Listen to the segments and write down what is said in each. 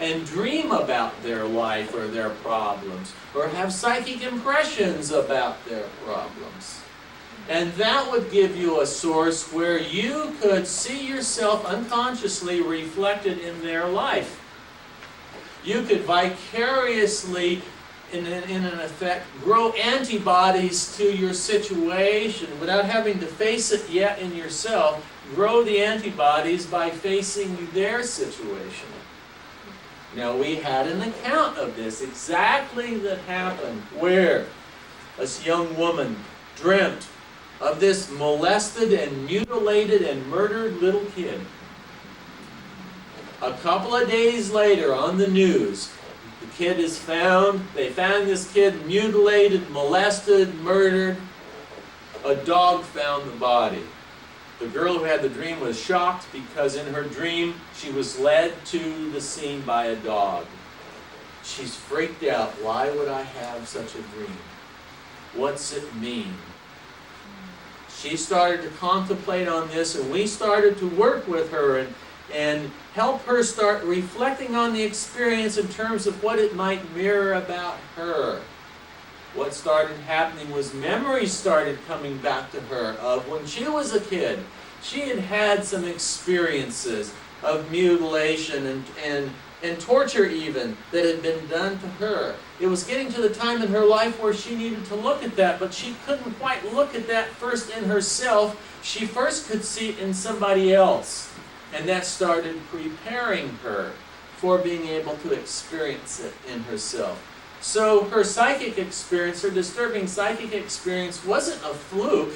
and dream about their life or their problems, or have psychic impressions about their problems. And that would give you a source where you could see yourself unconsciously reflected in their life. You could vicariously, in an effect, grow antibodies to your situation without having to face it yet in yourself. Grow the antibodies by facing their situation. Now, we had an account of this exactly that happened, where this young woman dreamt of this molested and mutilated and murdered little kid. A couple of days later on the news, the kid is found. They found this kid mutilated, molested, murdered. A dog found the body. The girl who had the dream was shocked because in her dream she was led to the scene by a dog. She's freaked out. Why would I have such a dream? What's it mean? She started to contemplate on this, and we started to work with her and help her start reflecting on the experience in terms of what it might mirror about her. What started happening was memories started coming back to her of when she was a kid. She had had some experiences of mutilation and torture even that had been done to her. It was getting to the time in her life where she needed to look at that, but she couldn't quite look at that first in herself. She first could see it in somebody else. And that started preparing her for being able to experience it in herself. So her psychic experience, her disturbing psychic experience, wasn't a fluke.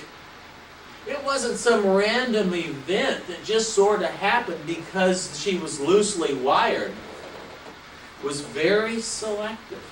It wasn't some random event that just sort of happened because she was loosely wired. It was very selective.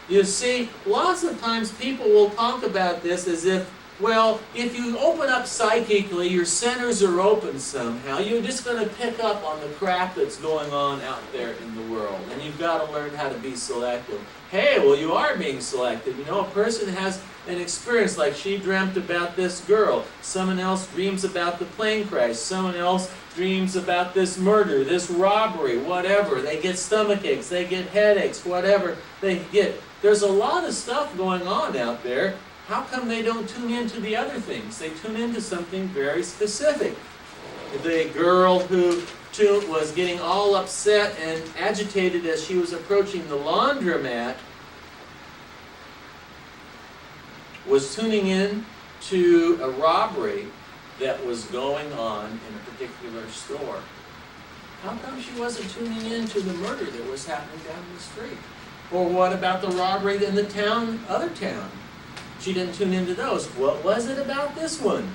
You see, lots of times people will talk about this as if, well, if you open up psychically, your centers are open somehow, you're just going to pick up on the crap that's going on out there in the world. And you've got to learn how to be selective. Hey, well, you are being selective. You know, a person has an experience like she dreamt about this girl. Someone else dreams about the plane crash. Someone else dreams about this murder, this robbery, whatever. They get stomach aches, they get headaches, whatever they get. There's a lot of stuff going on out there. How come they don't tune into the other things? They tune into something very specific. The girl who was getting all upset and agitated as she was approaching the laundromat was tuning in to a robbery that was going on in a particular store. How come she wasn't tuning in to the murder that was happening down the street? Or what about the robbery in the other town? She didn't tune into those. What was it about this one?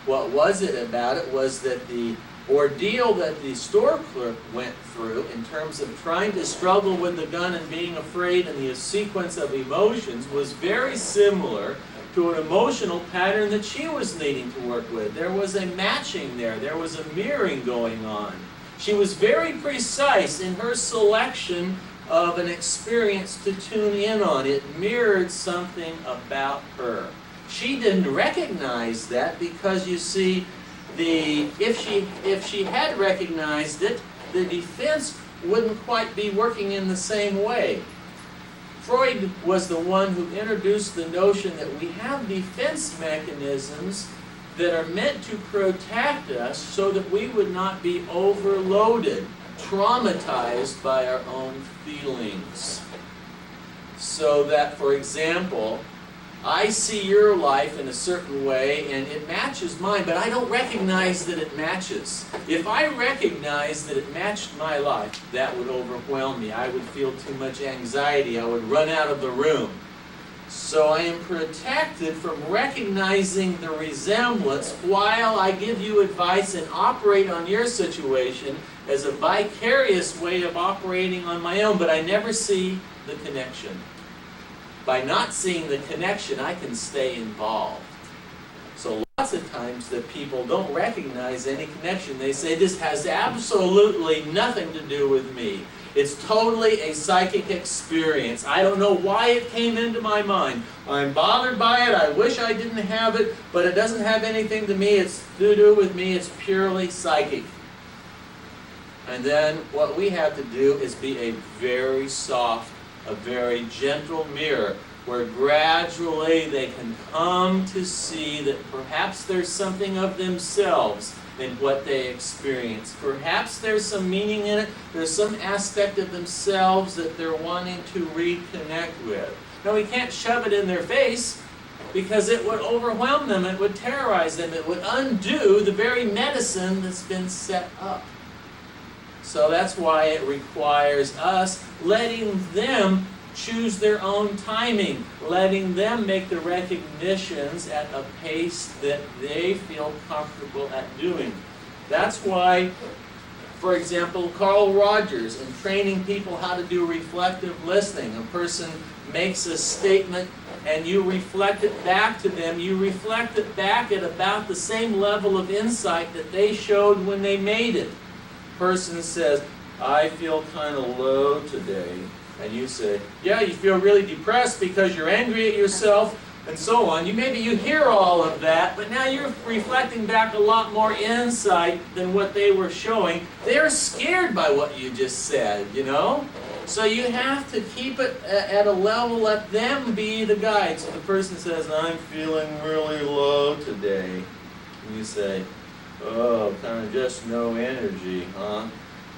What was it about it was that the ordeal that the store clerk went through in terms of trying to struggle with the gun and being afraid and the sequence of emotions was very similar to an emotional pattern that she was needing to work with. There was a matching there. There was a mirroring going on. She was very precise in her selection of an experience to tune in on. It mirrored something about her. She didn't recognize that because, you see, if she had recognized it, the defense wouldn't quite be working in the same way. Freud was the one who introduced the notion that we have defense mechanisms that are meant to protect us so that we would not be overloaded, traumatized by our own feelings. So that, for example, I see your life in a certain way and it matches mine, but I don't recognize that it matches. If I recognized that it matched my life, that would overwhelm me. I would feel too much anxiety. I would run out of the room. So I am protected from recognizing the resemblance while I give you advice and operate on your situation as a vicarious way of operating on my own, but I never see the connection. By not seeing the connection, I can stay involved. So lots of times the people don't recognize any connection. They say, this has absolutely nothing to do with me. It's totally a psychic experience. I don't know why it came into my mind. I'm bothered by it. I wish I didn't have it, but it doesn't have anything to me. It's to do with me. It's purely psychic. And then what we have to do is be a very soft, a very gentle mirror, where gradually they can come to see that perhaps there's something of themselves in what they experience. Perhaps there's some meaning in it. There's some aspect of themselves that they're wanting to reconnect with. Now, we can't shove it in their face, because it would overwhelm them, it would terrorize them, it would undo the very medicine that's been set up. So that's why it requires us letting them choose their own timing, letting them make the recognitions at a pace that they feel comfortable at doing. That's why, for example, Carl Rogers, in training people how to do reflective listening, a person makes a statement and you reflect it back to them. You reflect it back at about the same level of insight that they showed when they made it. Person says, I feel kind of low today. And you say, yeah, you feel really depressed because you're angry at yourself and so on. Maybe you hear all of that, but now you're reflecting back a lot more insight than what they were showing. They're scared by what you just said, you know? So you have to keep it at a level, let them be the guide. So the person says, I'm feeling really low today. And you say, oh, kind of just no energy, huh?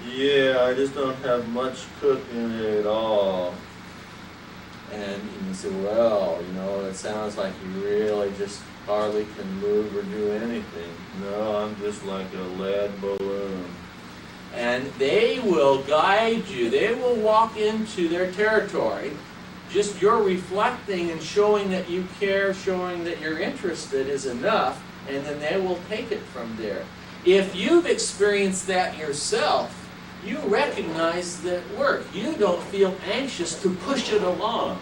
Yeah, I just don't have much cooking at all. And you say, well, you know, it sounds like you really just hardly can move or do anything. No, I'm just like a lead balloon. And they will guide you. They will walk into their territory. Just your reflecting and showing that you care, showing that you're interested is enough, and then they will take it from there. If you've experienced that yourself, you recognize that it works. You don't feel anxious to push it along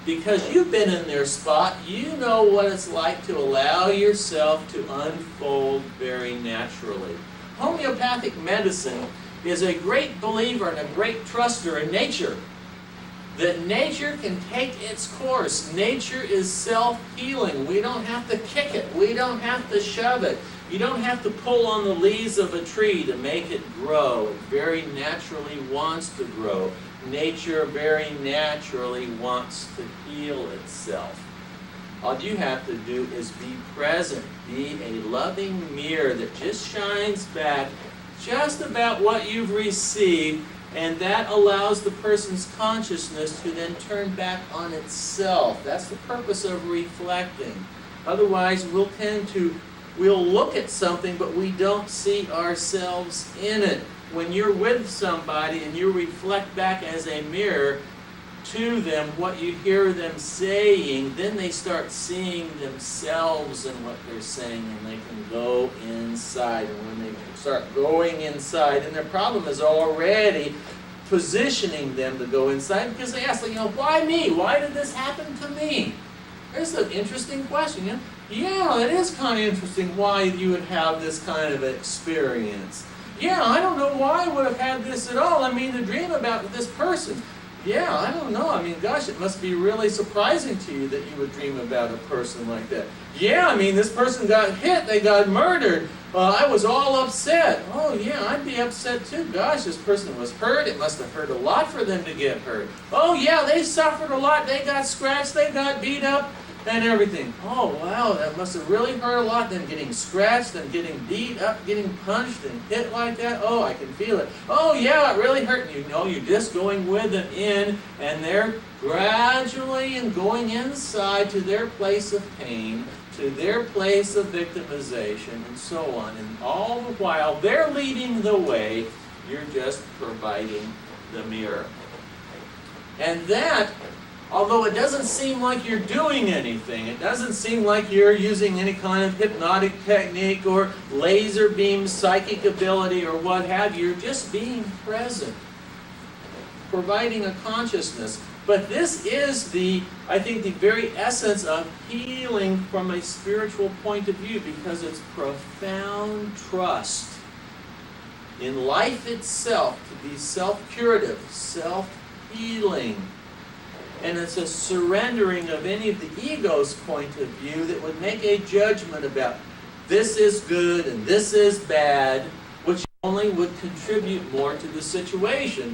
because you've been in their spot. You know what it's like to allow yourself to unfold very naturally. Homeopathic medicine is a great believer and a great truster in nature. That nature can take its course. Nature is self-healing. We don't have to kick it. We don't have to shove it. You don't have to pull on the leaves of a tree to make it grow. It very naturally wants to grow. Nature very naturally wants to heal itself. All you have to do is be present. Be a loving mirror that just shines back just about what you've received, and that allows the person's consciousness to then turn back on itself. That's the purpose of reflecting. Otherwise, we'll look at something, but we don't see ourselves in it. When you're with somebody and you reflect back as a mirror to them what you hear them saying, then they start seeing themselves in what they're saying, and they can go inside. And when they start going inside, and their problem is already positioning them to go inside, because they ask, why me? Why did this happen to me? There's an interesting question. Yeah, it is kind of interesting why you would have this kind of experience. Yeah, I don't know why I would have had this at all. The dream about this person. Yeah, I don't know. Gosh, it must be really surprising to you that you would dream about a person like that. Yeah, this person got hit. They got murdered. I was all upset. Oh, yeah, I'd be upset too. Gosh, this person was hurt. It must have hurt a lot for them to get hurt. Oh, yeah, they suffered a lot. They got scratched. They got beat up and everything. Oh, wow, that must have really hurt a lot. Them getting scratched and getting beat up, getting punched and hit like that. Oh, I can feel it. Oh, yeah, it really hurt. You're just going with them in, and they're gradually and going inside to their place of pain, to their place of victimization, and so on. And all the while, they're leading the way. You're just providing the mirror. And that, although it doesn't seem like you're doing anything, it doesn't seem like you're using any kind of hypnotic technique or laser beam psychic ability or what have you, you're just being present, providing a consciousness. But this is I think the very essence of healing from a spiritual point of view, because it's profound trust in life itself to be self-curative, self-healing. And it's a surrendering of any of the ego's point of view that would make a judgment about this is good and this is bad, which only would contribute more to the situation.